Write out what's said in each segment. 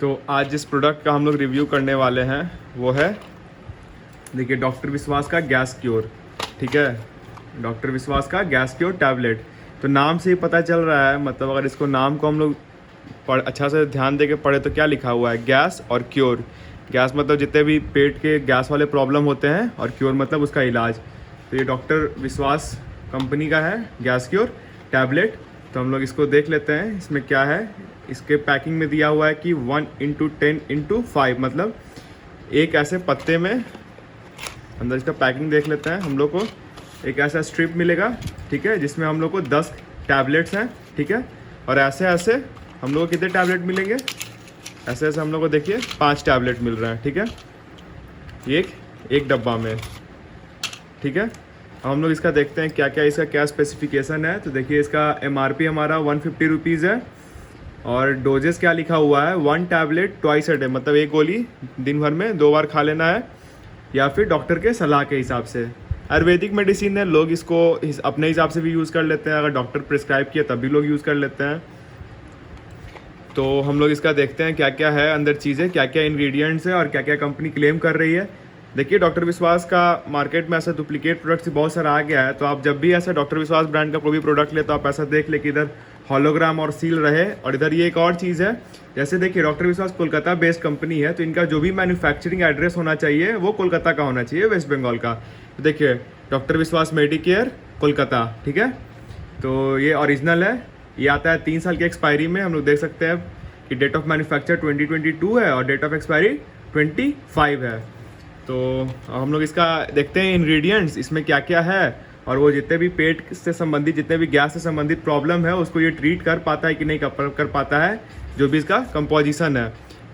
तो आज जिस प्रोडक्ट का हम लोग रिव्यू करने वाले हैं वो है, देखिए, डॉक्टर विश्वास का गैस क्योर। ठीक है, डॉक्टर विश्वास का गैस क्योर टैबलेट। तो नाम से ही पता चल रहा है, मतलब अगर इसको नाम को हम लोग अच्छा से ध्यान दे के पढ़े तो क्या लिखा हुआ है, गैस और क्योर। गैस मतलब जितने भी पेट के गैस वाले प्रॉब्लम होते हैं, और क्योर मतलब उसका इलाज। तो ये डॉक्टर विश्वास कंपनी का है गैस क्योर टैबलेट। तो हम लोग इसको देख लेते हैं इसमें क्या है। इसके पैकिंग में दिया हुआ है कि 1x10x5, मतलब एक ऐसे पत्ते में, अंदर इसका पैकिंग देख लेते हैं। हम लोग को एक ऐसा स्ट्रिप मिलेगा, ठीक है, जिसमें हम लोग को 10 टैबलेट्स हैं, ठीक है। और ऐसे ऐसे हम लोग को कितने टैबलेट मिलेंगे, ऐसे ऐसे हम लोग को देखिए 5 टैबलेट मिल रहा है, ठीक है, एक डब्बा में, ठीक है। अब हम लोग इसका देखते हैं क्या क्या इसका क्या स्पेसिफिकेशन है। तो देखिए, इसका MRP हमारा 150 रुपीज़ है। और डोजेस क्या लिखा हुआ है, 1 टैबलेट ट्वाइस अ डे, मतलब एक गोली दिन भर में 2 बार खा लेना है, या फिर डॉक्टर के सलाह के हिसाब से। आयुर्वेदिक मेडिसिन है, लोग इसको अपने हिसाब से भी यूज़ कर लेते हैं, अगर डॉक्टर प्रिस्क्राइब किया तब भी लोग यूज़ कर लेते हैं। तो हम लोग इसका देखते हैं क्या क्या है अंदर चीज़ें, क्या क्या इंग्रेडिएंट्स है और क्या क्या कंपनी क्लेम कर रही है। देखिए, डॉक्टर विश्वास का मार्केट में ऐसा डुप्लीकेट प्रोडक्ट्स बहुत सारा आ गया है। तो आप जब भी ऐसा डॉक्टर विश्वास ब्रांड का कोई भी प्रोडक्ट ले तो आप ऐसा देख ले कि इधर हॉलोग्राम और सील रहे। और इधर ये एक और चीज़ है, जैसे देखिए, डॉक्टर विश्वास कोलकाता बेस्ड कंपनी है, तो इनका जो भी मैन्युफैक्चरिंग एड्रेस होना चाहिए वो कोलकाता का होना चाहिए, वेस्ट बंगाल का। तो देखिए, डॉक्टर विश्वास मेडिकेयर कोलकाता, ठीक है। तो ये ओरिजिनल है, ये आता है 3 साल की एक्सपायरी में। हम लोग देख सकते हैं कि डेट ऑफ मैन्युफैक्चर 2022 है और डेट ऑफ एक्सपायरी 25 है। तो हम लोग इसका देखते हैं इंग्रेडिएंट्स, इसमें क्या क्या है, और वो जितने भी पेट से संबंधित, जितने भी गैस से संबंधित प्रॉब्लम है, उसको ये ट्रीट कर पाता है कि नहीं कर पाता है, जो भी इसका कंपोजिशन है।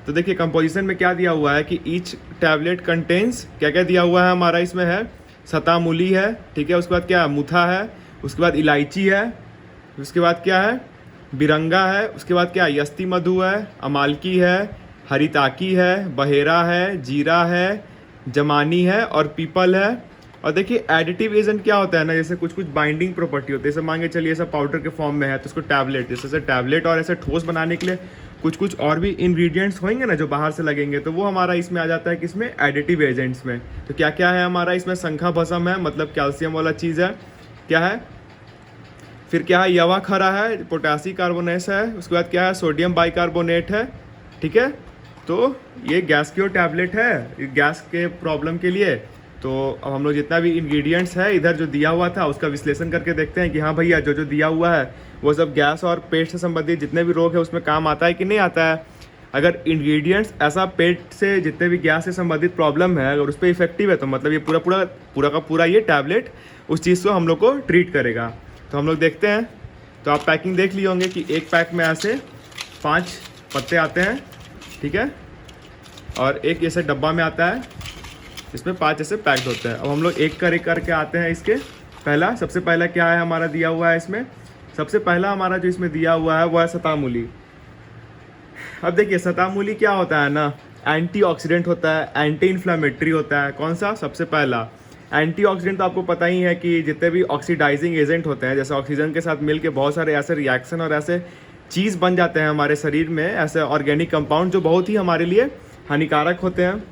तो देखिए, कंपोजिशन में क्या दिया हुआ है कि ईच टैबलेट कंटेन्स, क्या क्या दिया हुआ है हमारा इसमें है, सतामूली है, ठीक है, उसके बाद क्या है, मुथा है, उसके बाद इलायची है, उसके बाद क्या है, बिरंगा है, उसके बाद क्या है, यस्ती मधु है, अमालकी है, हरिताकी है, बहेरा है, जीरा है, जमानी है और पीपल है। और देखिए, एडिटिव एजेंट क्या होता है ना, जैसे कुछ कुछ बाइंडिंग प्रॉपर्टी होती है, जैसे मान के चलिए ऐसा पाउडर के फॉर्म में है तो उसको टैबलेट, जैसे टैबलेट और ऐसे ठोस बनाने के लिए कुछ कुछ और भी इंग्रेडिएंट्स होंगे ना जो बाहर से लगेंगे, तो वो हमारा इसमें आ जाता है किसमें, एडिटिव एजेंट्स में। तो क्या क्या है हमारा इसमें, शंखा भस्म है, मतलब कैल्शियम वाला चीज़ है, क्या है, फिर क्या है, यवा खरा है, पोटासी कार्बोनेट है, उसके बाद क्या है, सोडियम बाइकार्बोनेट है, ठीक है। तो ये गैस क्योर टैबलेट है गैस के प्रॉब्लम के लिए। तो अब हम लोग जितना भी इंग्रेडिएंट्स है इधर जो दिया हुआ था उसका विश्लेषण करके देखते हैं कि हाँ भैया, जो जो दिया हुआ है वो सब गैस और पेट से संबंधित जितने भी रोग है उसमें काम आता है कि नहीं आता है। अगर इंग्रेडिएंट्स ऐसा पेट से जितने भी गैस से संबंधित प्रॉब्लम है अगर उस पर इफेक्टिव है, तो मतलब ये पूरा का पूरा ये टैबलेट उस चीज़ को हम लोग को ट्रीट करेगा। तो हम लोग देखते हैं। तो आप पैकिंग देख लिए होंगे कि एक पैक में ऐसे 5 पत्ते आते हैं, ठीक है, और एक ऐसे डब्बा में आता है, इसमें 5 ऐसे पैक्ड होते हैं। अब हम लोग एक करके आते हैं इसके। सबसे पहला क्या है हमारा दिया हुआ है इसमें, सबसे पहला हमारा जो इसमें दिया हुआ है वो है सतामूली। अब देखिए, सतामूली क्या होता है ना, एंटीऑक्सीडेंट होता है, एंटी इन्फ्लेमेटरी होता है। कौन सा, सबसे पहला एंटीऑक्सीडेंट। तो आपको पता ही है कि जितने भी ऑक्सीडाइजिंग एजेंट होते हैं, जैसे ऑक्सीजन के साथ मिलके बहुत सारे ऐसे रिएक्शन और ऐसे चीज़ बन जाते हैं हमारे शरीर में, ऐसे ऑर्गेनिक कंपाउंड जो बहुत ही हमारे लिए हानिकारक होते हैं।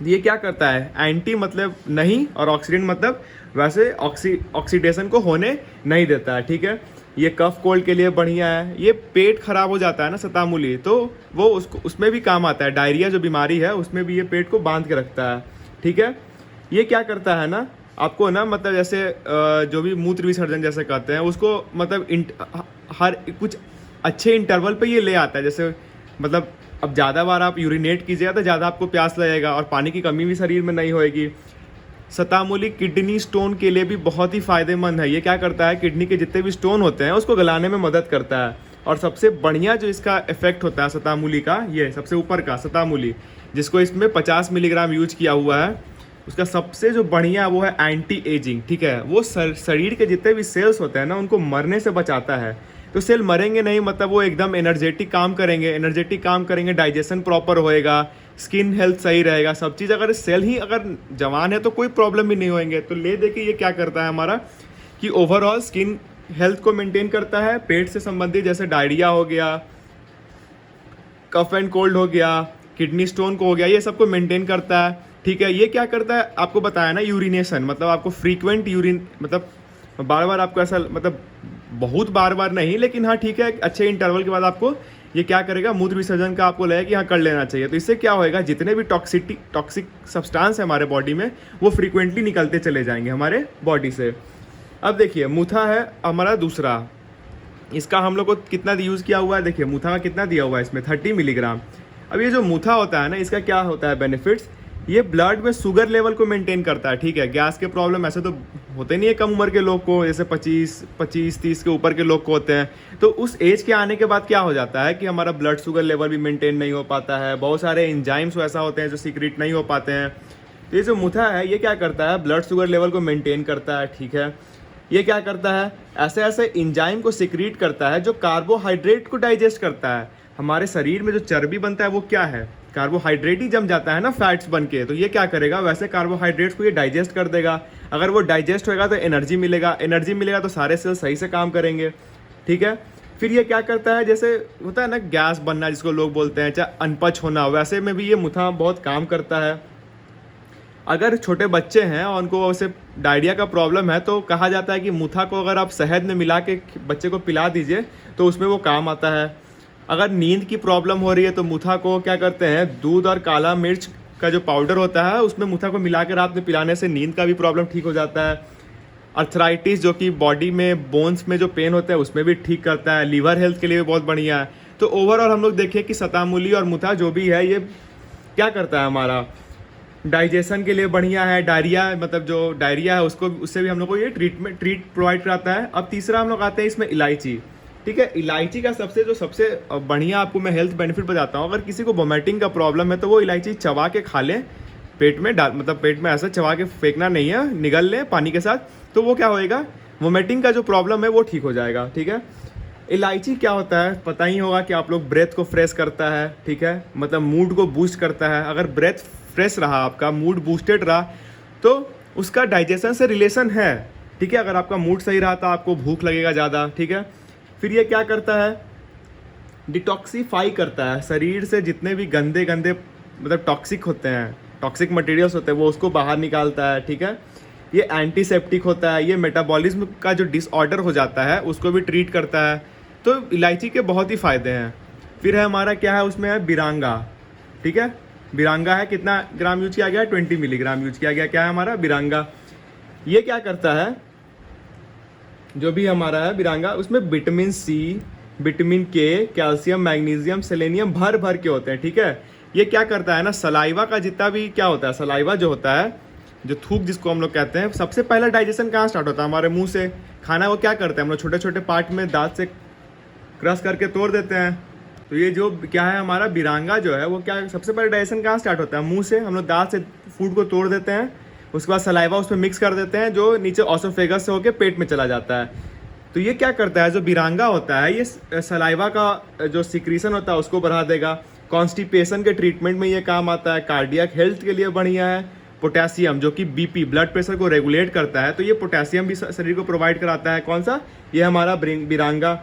ये क्या करता है, एंटी मतलब नहीं, और ऑक्सीडेंट मतलब वैसे ऑक्सीडेशन को होने नहीं देता है, ठीक है। ये कफ कोल्ड के लिए बढ़िया है। ये पेट खराब हो जाता है ना सतामूली, तो वो उसमें भी काम आता है। डायरिया जो बीमारी है उसमें भी ये पेट को बांध के रखता है, ठीक है। ये क्या करता है ना, आपको ना, मतलब जैसे जो भी मूत्र विसर्जन जैसे कहते हैं उसको, मतलब हर कुछ अच्छे इंटरवल पे ये ले आता है। जैसे मतलब अब ज़्यादा बार आप यूरिनेट कीजिएगा तो ज़्यादा आपको प्यास लगेगा और पानी की कमी भी शरीर में नहीं होएगी। सतामूली किडनी स्टोन के लिए भी बहुत ही फायदेमंद है। ये क्या करता है, किडनी के जितने भी स्टोन होते हैं उसको गलाने में मदद करता है। और सबसे बढ़िया जो इसका इफेक्ट होता है सतामूली का, ये सबसे ऊपर का सतामूली, जिसको इसमें 50 मिलीग्राम यूज किया हुआ है, उसका सबसे जो बढ़िया वो है एंटी एजिंग, ठीक है। वो शरीर के जितने भी सेल्स होते हैं ना उनको मरने से बचाता है। तो सेल मरेंगे नहीं, मतलब वो एकदम एनर्जेटिक काम करेंगे, डाइजेशन प्रॉपर होएगा, स्किन हेल्थ सही रहेगा, सब चीज़। अगर सेल ही अगर जवान है तो कोई प्रॉब्लम भी नहीं होएंगे। तो ले दे के ये क्या करता है हमारा कि ओवरऑल स्किन हेल्थ को मेंटेन करता है, पेट से संबंधित जैसे डायरिया हो गया, कफ एंड कोल्ड हो गया, किडनी स्टोन को हो गया, ये सबको मेंटेन करता है। ठीक है, ये क्या करता है आपको बताया ना, यूरिनेशन, मतलब आपको फ्रीक्वेंट यूरिन, मतलब बार बार आपको ऐसा, मतलब बहुत बार बार नहीं, लेकिन हाँ ठीक है, अच्छे इंटरवल के बाद आपको ये क्या करेगा, मूत्र विसर्जन का आपको लगेगा कि हाँ कर लेना चाहिए। तो इससे क्या होएगा, जितने भी टॉक्सिक सब्सटेंस है हमारे बॉडी में वो फ्रीक्वेंटली निकलते चले जाएंगे हमारे बॉडी से। अब देखिए मूथा है हमारा दूसरा, इसका हम लोग को कितना यूज़ किया हुआ है, देखिए मूथा का कितना दिया हुआ है इसमें 30 मिलीग्राम। अब ये जो मूथा होता है ना, इसका क्या होता है बेनिफिट्स, ये ब्लड में शुगर लेवल को मेंटेन करता है। ठीक है, गैस के प्रॉब्लम ऐसे तो होते नहीं है कम उम्र के लोग को, जैसे 25-30 के ऊपर के लोग को होते हैं। तो उस एज के आने के बाद क्या हो जाता है कि हमारा ब्लड शुगर लेवल भी मेंटेन नहीं हो पाता है, बहुत सारे एंजाइम्स ऐसा होते हैं जो सीक्रेट नहीं हो पाते हैं। तो ये जो मूथा है ये क्या करता है, ब्लड शुगर लेवल को मेंटेन करता है। ठीक है, ये क्या करता है, ऐसे ऐसे एंजाइम को सिक्रीट करता है जो कार्बोहाइड्रेट को डाइजेस्ट करता है। हमारे शरीर में जो चर्बी बनता है वो क्या है, कार्बोहाइड्रेट ही जम जाता है ना फैट्स बन के। तो ये क्या करेगा, वैसे कार्बोहाइड्रेट्स को ये डाइजेस्ट कर देगा। अगर वो डाइजेस्ट होएगा तो एनर्जी मिलेगा, एनर्जी मिलेगा तो सारे सेल सही से काम करेंगे। ठीक है, फिर ये क्या करता है, जैसे होता है ना गैस बनना जिसको लोग बोलते हैं, चाहे अनपच होना, वैसे में भी ये मूथा बहुत काम करता है। अगर छोटे बच्चे हैं और उनको वैसे डायरिया का प्रॉब्लम है तो कहा जाता है कि मूथा को अगर आप शहद में मिला के बच्चे को पिला दीजिए तो उसमें वो काम आता है। अगर नींद की प्रॉब्लम हो रही है तो मूथा को क्या करते हैं, दूध और काला मिर्च का जो पाउडर होता है उसमें मूथा को मिला के रात में पिलाने से नींद का भी प्रॉब्लम ठीक हो जाता है। अर्थराइटिस जो कि बॉडी में बोन्स में जो पेन होता है उसमें भी ठीक करता है। लीवर हेल्थ के लिए भी बहुत बढ़िया है। तो ओवरऑल हम लोग देखें कि शतामूली और मूथा जो भी है ये क्या करता है, हमारा डाइजेशन के लिए बढ़िया है। डायरिया, मतलब जो डायरिया है उसको, उससे भी हम लोग को ये ट्रीट प्रोवाइड कराता है। अब तीसरा हम लोग आते हैं इसमें इलायची। ठीक है, इलायची का सबसे बढ़िया आपको मैं हेल्थ बेनिफिट बताता हूँ। अगर किसी को वोमिटिंग का प्रॉब्लम है तो वो इलायची चबा के खा ले, पेट में डाल, मतलब पेट में ऐसा चबा के फेंकना नहीं है, निगल ले पानी के साथ, तो वो क्या होएगा, वोमिटिंग का जो प्रॉब्लम है वो ठीक हो जाएगा। ठीक है, इलायची क्या होता है पता ही होगा कि आप लोग ब्रेथ को फ्रेश करता है। ठीक है, मतलब मूड को बूस्ट करता है। अगर ब्रेथ फ्रेश रहा, आपका मूड बूस्टेड रहा, तो उसका डाइजेशन से रिलेशन है। ठीक है, अगर आपका मूड सही रहा तो आपको भूख लगेगा ज़्यादा। ठीक है, फिर ये क्या करता है, डिटॉक्सीफाई करता है शरीर से जितने भी गंदे मतलब टॉक्सिक होते हैं, टॉक्सिक मटेरियल्स होते हैं, वो उसको बाहर निकालता है। ठीक है, ये एंटीसेप्टिक होता है, ये मेटाबॉलिज्म का जो डिसऑर्डर हो जाता है उसको भी ट्रीट करता है। तो इलायची के बहुत ही फ़ायदे हैं। फिर है हमारा क्या है, उसमें है बिरांगा। ठीक है, बिरांगा है, कितना ग्राम यूज किया गया है, 20 मिलीग्राम यूज किया गया। क्या है हमारा बिरांगा, ये क्या करता है, जो भी हमारा है बिरांगा, उसमें विटामिन सी, विटामिन के, कैल्शियम, मैग्नीशियम, सेलेनियम भर के होते हैं। ठीक है, ये क्या करता है ना, सलाइवा का जितना भी क्या होता है, सलाइवा जो होता है, जो थूक जिसको हम लोग कहते हैं, सबसे पहला डाइजेशन कहाँ स्टार्ट होता है, हमारे मुंह से। खाना वो क्या करते हैं, हम लोग छोटे छोटे पार्ट में दांत से क्रश करके तोड़ देते हैं। तो ये जो क्या है हमारा बिरांगा जो है, वो क्या, सबसे पहले डाइजेशन कहाँ स्टार्ट होता है, मुंह से। हम लोग दांत से फूड को तोड़ देते हैं, उसके बाद सलाइवा उसमें मिक्स कर देते हैं, जो नीचे ऑसोफेगस से होकर पेट में चला जाता है। तो ये क्या करता है, जो बिरांगा होता है, ये सलाइवा का जो सिक्रीशन होता है उसको बढ़ा देगा। कॉन्स्टिपेशन के ट्रीटमेंट में ये काम आता है। कार्डियक हेल्थ के लिए बढ़िया है। पोटेशियम जो कि बीपी, ब्लड प्रेशर को रेगुलेट करता है, तो ये पोटेशियम भी शरीर को प्रोवाइड कराता है। कौन सा, ये हमारा बिरांगा।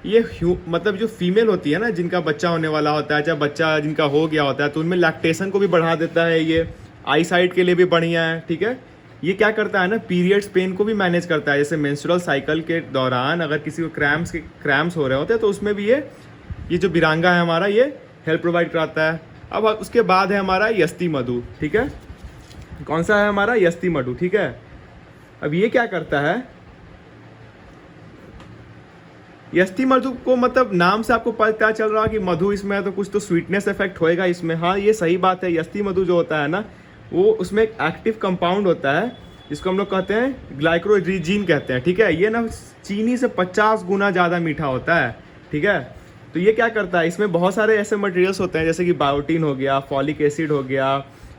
ये मतलब जो फीमेल होती है ना, जिनका बच्चा होने वाला होता है, चाहे बच्चा जिनका हो गया होता है, तो उनमें लैक्टेशन को भी बढ़ा देता है। ये आई साइट के लिए भी बढ़िया है। ठीक है, ये क्या करता है ना, पीरियड्स पेन को भी मैनेज करता है। जैसे मेंस्ट्रुअल साइकिल के दौरान अगर किसी को क्रैम्स हो रहे होते हैं तो उसमें भी ये जो बिरांगा है हमारा, ये हेल्प प्रोवाइड कराता है। अब उसके बाद है हमारा यस्ती मधु। ठीक है, कौन सा है हमारा, यस्ती मधु। ठीक है, अब ये क्या करता है, यस्ती मधु को, मतलब नाम से आपको पता चल रहा है कि मधु इसमें है तो कुछ तो स्वीटनेस इफेक्ट होएगा इसमें। हाँ, ये सही बात है। यस्ती मधु जो होता है ना, वो उसमें एक एक्टिव कंपाउंड होता है जिसको हम लोग कहते हैं ग्लाइकोरीजीन कहते हैं। ठीक है, ये ना चीनी से 50 गुना ज़्यादा मीठा होता है। ठीक है, तो ये क्या करता है, इसमें बहुत सारे ऐसे मटेरियल्स होते हैं जैसे कि बायोटीन हो गया, फॉलिक एसिड हो गया,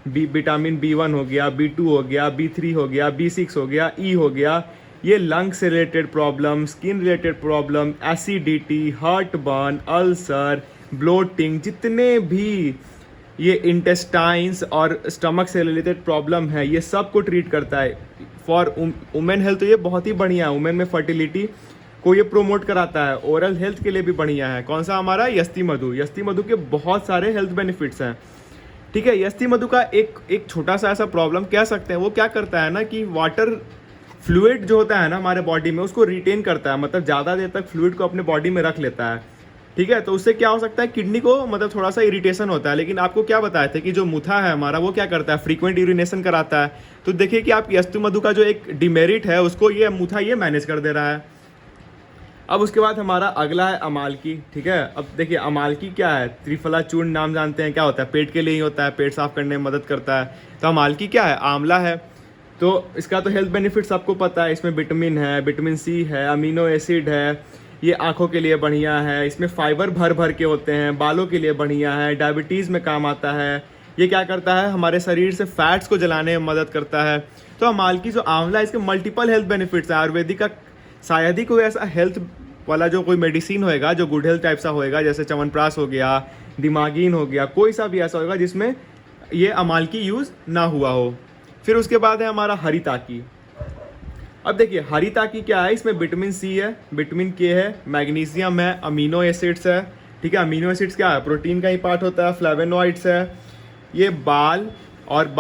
विटामिन B1 हो गया, B2 हो गया, B3 हो गया, B6 हो गया, E हो गया। ये लंग से related problem, skin related problem, acidity, heart burn, ulcer, bloating, जितने भी ये इंटेस्टाइन्स और स्टमक से रिलेटेड प्रॉब्लम है, ये सब को ट्रीट करता है। फॉर वुमेन हेल्थ तो ये बहुत ही बढ़िया है। वुमेन में फर्टिलिटी को ये प्रोमोट कराता है, ओरल हेल्थ के लिए भी बढ़िया है। कौन सा हमारा यस्ती मधु, यस्ती मधु के बहुत सारे हेल्थ बेनिफिट्स हैं, ठीक है। यस्ती मधु का एक छोटा सा ऐसा प्रॉब्लम कह सकते हैं, वो क्या करता है ना कि वाटर फ्लूइड जो होता है ना हमारे बॉडी में उसको रिटेन करता है, मतलब ज़्यादा देर तक फ्लूइड को अपने बॉडी में रख लेता है, ठीक है। तो उससे क्या हो सकता है, किडनी को मतलब थोड़ा सा इरिटेशन होता है। लेकिन आपको क्या बताए थे कि जो मुथा है हमारा वो क्या करता है, फ्रीक्वेंट यूरिनेशन कराता है। तो देखिए कि आप यस्ती मधु का जो एक डिमेरिट है उसको ये मुथा ये मैनेज कर दे रहा है। अब उसके बाद हमारा अगला है अमालकी, ठीक है। अब देखिए अमालकी क्या है, त्रिफला चूर्ण नाम जानते हैं, क्या होता है, पेट के लिए ही होता है, पेट साफ करने में मदद करता है। तो अमालकी क्या है, आंवला है। तो इसका तो हेल्थ बेनिफिट्स आपको पता है, इसमें विटामिन है, विटामिन सी है, अमीनो एसिड है, ये आँखों के लिए बढ़िया है, इसमें फाइबर भर भर के होते हैं, बालों के लिए बढ़िया है, डायबिटीज़ में काम आता है। ये क्या करता है, हमारे शरीर से फैट्स को जलाने में मदद करता है। तो अमालकी जो आंवला, इसके मल्टीपल हेल्थ बेनिफिट्स है। आयुर्वेदिक का शायद ही कोई ऐसा हेल्थ वाला जो कोई मेडिसिन होएगा जो गुड हेल्थ टाइप सा होएगा, जैसे च्यवनप्राश हो गया, दिमागीन हो गया, कोई सा भी ऐसा होगा जिसमें ये अमालकी यूज़ ना हुआ हो। फिर उसके बाद है हमारा हरिताकी। अब देखिए हरिताकी क्या है, इसमें विटामिन सी है, विटामिन के है, मैग्नीशियम है, अमीनो एसिड्स है, ठीक है। अमीनो एसिड्स क्या है, प्रोटीन का ही पार्ट होता है, फ्लेवेनॉइड्स है, ये बाल और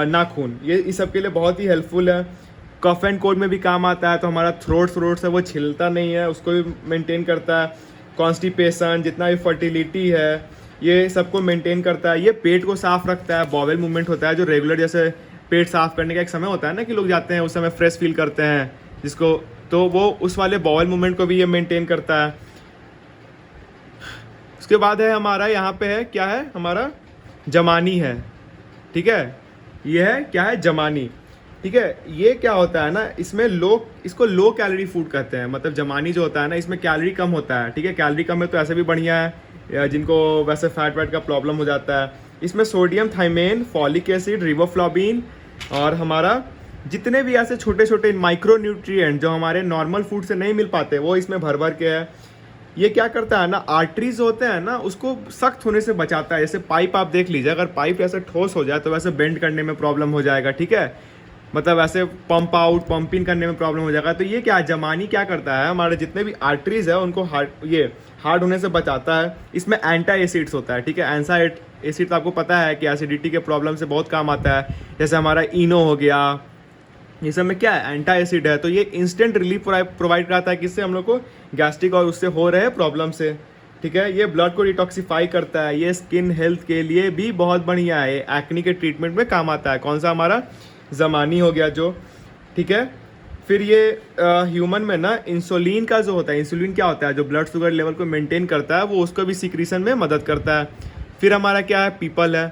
नाखून, ये इस सब के लिए बहुत ही हेल्पफुल है। कफ एंड कोल्ड में भी काम आता है, तो हमारा थ्रोट है वो छिलता नहीं है, उसको भी मेंटेन करता है। कॉन्स्टिपेशन, जितना भी फर्टिलिटी है, ये सबको मेंटेन करता है। ये पेट को साफ रखता है, बॉवेल मूवमेंट होता है जो रेगुलर, जैसे पेट साफ करने का एक समय होता है ना कि लोग जाते हैं उस समय फ्रेश फील करते हैं जिसको, तो वो उस वाले बॉवेल मूवमेंट को भी ये मेंटेन करता है। उसके बाद है हमारा यहाँ पे है क्या है, हमारा जमानी है, ठीक है। ये है क्या है, जमानी, ठीक है। ये क्या होता है ना, इसमें इसको लो कैलोरी फूड कहते हैं, मतलब जमानी जो होता है ना इसमें कैलोरी कम होता है, ठीक है। कैलोरी कम है तो ऐसे भी बढ़िया है जिनको वैसे फैट वैट का प्रॉब्लम हो जाता है। इसमें सोडियम, थाइमेन, फॉलिक एसिड, रिबोफ्लाविन और हमारा जितने भी ऐसे छोटे छोटे माइक्रो न्यूट्रिएंट जो हमारे नॉर्मल फूड से नहीं मिल पाते वो इसमें भर भर के है। ये क्या करता है ना, आर्टरीज होते हैं ना उसको सख्त होने से बचाता है। जैसे पाइप आप देख लीजिए, अगर पाइप ऐसे ठोस हो जाए तो वैसे बेंड करने में प्रॉब्लम हो जाएगा, ठीक है, मतलब ऐसे पंप आउट पंप इन करने में प्रॉब्लम हो जाएगा। तो ये क्या जमानी क्या करता है, हमारे जितने भी आर्टरीज है उनको हार्ड होने से बचाता है। इसमें एंटी एसिड्स होता है, ठीक है। एंटी एसिड तो आपको पता है कि एसिडिटी के प्रॉब्लम से बहुत काम आता है, जैसे हमारा इनो हो गया, ये सब में क्या है, एंटी एसिड है। तो ये इंस्टेंट रिलीफ प्रोवाइड कराता है किससे, हम लोग को गैस्ट्रिक और उससे हो रहे प्रॉब्लम से, ठीक है। ये ब्लड को डिटॉक्सिफाई करता है, ये स्किन हेल्थ के लिए भी बहुत बढ़िया है, एक्ने के ट्रीटमेंट में काम आता है। कौन सा, हमारा जमानी हो गया जो, ठीक है। फिर ये ह्यूमन में ना इंसुलिन का जो होता है, इंसुलिन क्या होता है, जो ब्लड शुगर लेवल को मेंटेन करता है, वो उसको भी सिक्रीशन में मदद करता है। फिर हमारा क्या है, पीपल है।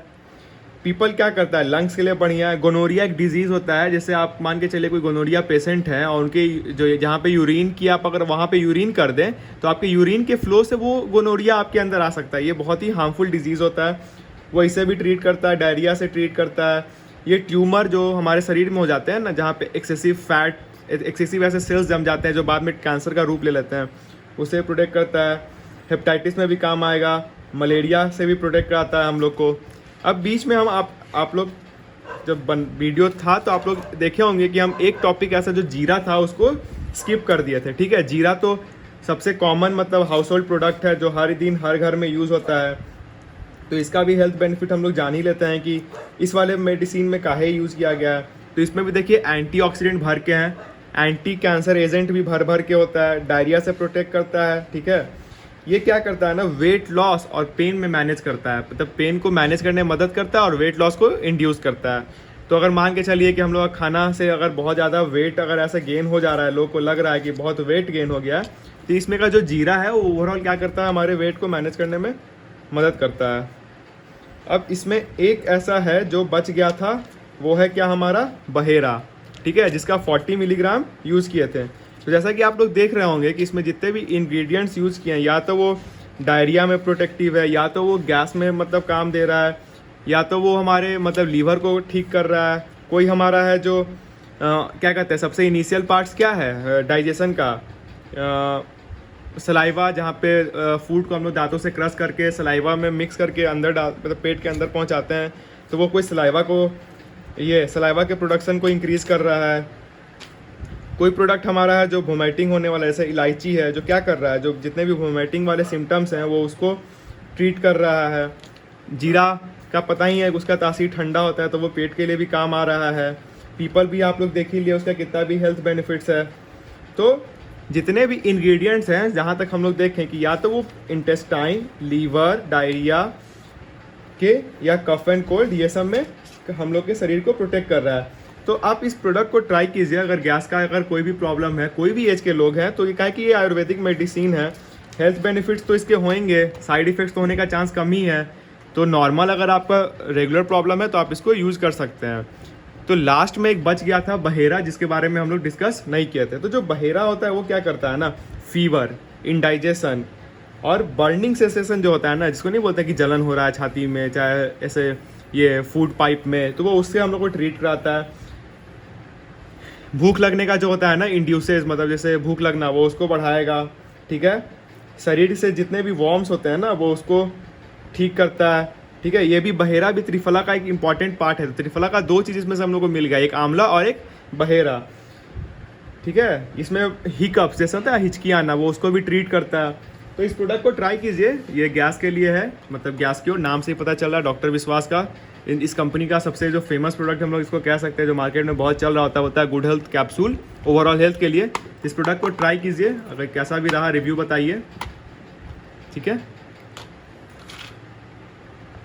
पीपल क्या करता है, लंग्स के लिए बढ़िया है। गोनोरिया एक डिजीज़ होता है, जैसे आप मान के चलिए कोई गोनोरिया पेशेंट है और उनके जो जहाँ पे यूरिन की आप अगर वहाँ पे यूरिन कर दें तो आपके यूरिन के फ्लो से वो गोनोरिया आपके अंदर आ सकता है। ये बहुत ही हार्मफुल डिजीज़ होता है, वो इसे भी ट्रीट करता है, डायरिया से ट्रीट करता है। ये ट्यूमर जो हमारे शरीर में हो जाते हैं ना, जहाँ पे एक्सेसिव ऐसे सेल्स जम जाते हैं जो बाद में कैंसर का रूप ले लेते हैं, उसे प्रोटेक्ट करता है। हेपेटाइटिस में भी काम आएगा, मलेरिया से भी प्रोटेक्ट कराता है हम लोग को। अब बीच में हम आप लोग जब वीडियो था तो आप लोग देखे होंगे कि हम एक टॉपिक ऐसा जो जीरा था उसको स्किप कर दिए थे, ठीक है। जीरा तो सबसे कॉमन मतलब हाउस होल्ड प्रोडक्ट है जो हर दिन हर घर में यूज़ होता है, तो इसका भी हेल्थ बेनिफिट हम लोग जान ही लेते हैं कि इस वाले मेडिसिन में काहे यूज़ किया गया है। तो इसमें भी देखिए एंटीऑक्सीडेंट भर के हैं, एंटी कैंसर एजेंट भी भर भर के होता है, डायरिया से प्रोटेक्ट करता है, ठीक है। ये क्या करता है ना, वेट लॉस और पेन में मैनेज करता है, मतलब पेन को मैनेज करने में मदद करता है और वेट लॉस को इंड्यूस करता है। तो अगर मान के चलिए कि हम लोग खाना से अगर बहुत ज़्यादा वेट अगर ऐसा गेन हो जा रहा है, लोग को लग रहा है कि बहुत वेट गेन हो गया है, तो इसमें का जो जीरा है वो ओवरऑल क्या करता है, हमारे वेट को मैनेज करने में मदद करता है। अब इसमें एक ऐसा है जो बच गया था, वो है क्या, हमारा बहेरा, ठीक है, जिसका 40 मिलीग्राम यूज़ किए थे। तो जैसा कि आप लोग देख रहे होंगे कि इसमें जितने भी इंग्रेडिएंट्स यूज़ किए हैं, या तो वो डायरिया में प्रोटेक्टिव है, या तो वो गैस में मतलब काम दे रहा है, या तो वो हमारे मतलब लीवर को ठीक कर रहा है, कोई हमारा है जो क्या कहते हैं, सबसे इनिशियल पार्ट्स क्या है डाइजेशन का, सलाइवा, जहाँ पे फूड को हम लोग दांतों से क्रश करके सलाइवा में मिक्स करके अंदर डाल मतलब पेट के अंदर पहुँचाते हैं, तो वो कोई सलाइवा के प्रोडक्शन को इंक्रीज़ कर रहा है। कोई प्रोडक्ट हमारा है जो वोमिटिंग होने वाला है, जैसे इलायची है जो क्या कर रहा है, जो जितने भी वोमिटिंग वाले सिम्टम्स हैं वो उसको ट्रीट कर रहा है। जीरा का पता ही है, उसका तासीर ठंडा होता है तो वो पेट के लिए भी काम आ रहा है। पीपल भी आप लोग देख ही लिए, उसका कितना भी हेल्थ बेनिफिट्स है। तो जितने भी इंग्रेडिएंट्स हैं, जहाँ तक हम लोग देखें कि या तो वो इंटेस्टाइन, लीवर, डायरिया के या कफ एंड कोल्ड, ये सब में हम लोग के शरीर को प्रोटेक्ट कर रहा है। तो आप इस प्रोडक्ट को ट्राई कीजिए। अगर गैस का अगर कोई भी प्रॉब्लम है, कोई भी एज के लोग हैं, तो ये क्या है कि ये आयुर्वेदिक मेडिसिन है। हेल्थ बेनिफिट्स तो इसके होंगे, साइड इफ़ेक्ट्स तो होने का चांस कम ही है। तो नॉर्मल अगर आपका रेगुलर प्रॉब्लम है तो आप इसको यूज़ कर सकते हैं। तो लास्ट में एक बच गया था बहेरा, जिसके बारे में हम लोग डिस्कस नहीं किए थे। तो जो बहेरा होता है वो क्या करता है ना, फीवर, इंडाइजेशन और बर्निंग सेंसेशन जो होता है ना, जिसको नहीं बोलते कि जलन हो रहा है छाती में, चाहे ऐसे ये फूड पाइप में, तो वो उससे हम लोग को ट्रीट कराता है। भूख लगने का जो होता है ना, इंड्यूसेस, मतलब जैसे भूख लगना, वो उसको बढ़ाएगा। ठीक है, शरीर से जितने भी वॉर्म्स होते हैं ना वो उसको ठीक करता है। ठीक है, ये भी बहेरा भी त्रिफला का एक इंपॉर्टेंट पार्ट है। तो त्रिफला का दो चीज़ इसमें से हम लोग को मिल गया, एक आंवला और एक बहेरा। ठीक है, इसमें हिकअप्स जैसे होता है, हिचकी आना, वो उसको भी ट्रीट करता है। तो इस प्रोडक्ट को ट्राई कीजिए, ये गैस के लिए है, मतलब गैस क्योर नाम से ही पता चल रहा है, डॉक्टर विश्वास का। इस कंपनी का सबसे जो फेमस प्रोडक्ट हम लोग इसको कह सकते हैं, जो मार्केट में बहुत चल रहा होता है good health capsule, overall health के लिए। इस प्रोडक्ट को ट्राई कीजिए, अगर कैसा भी रहा रिव्यू बताइए। ठीक है।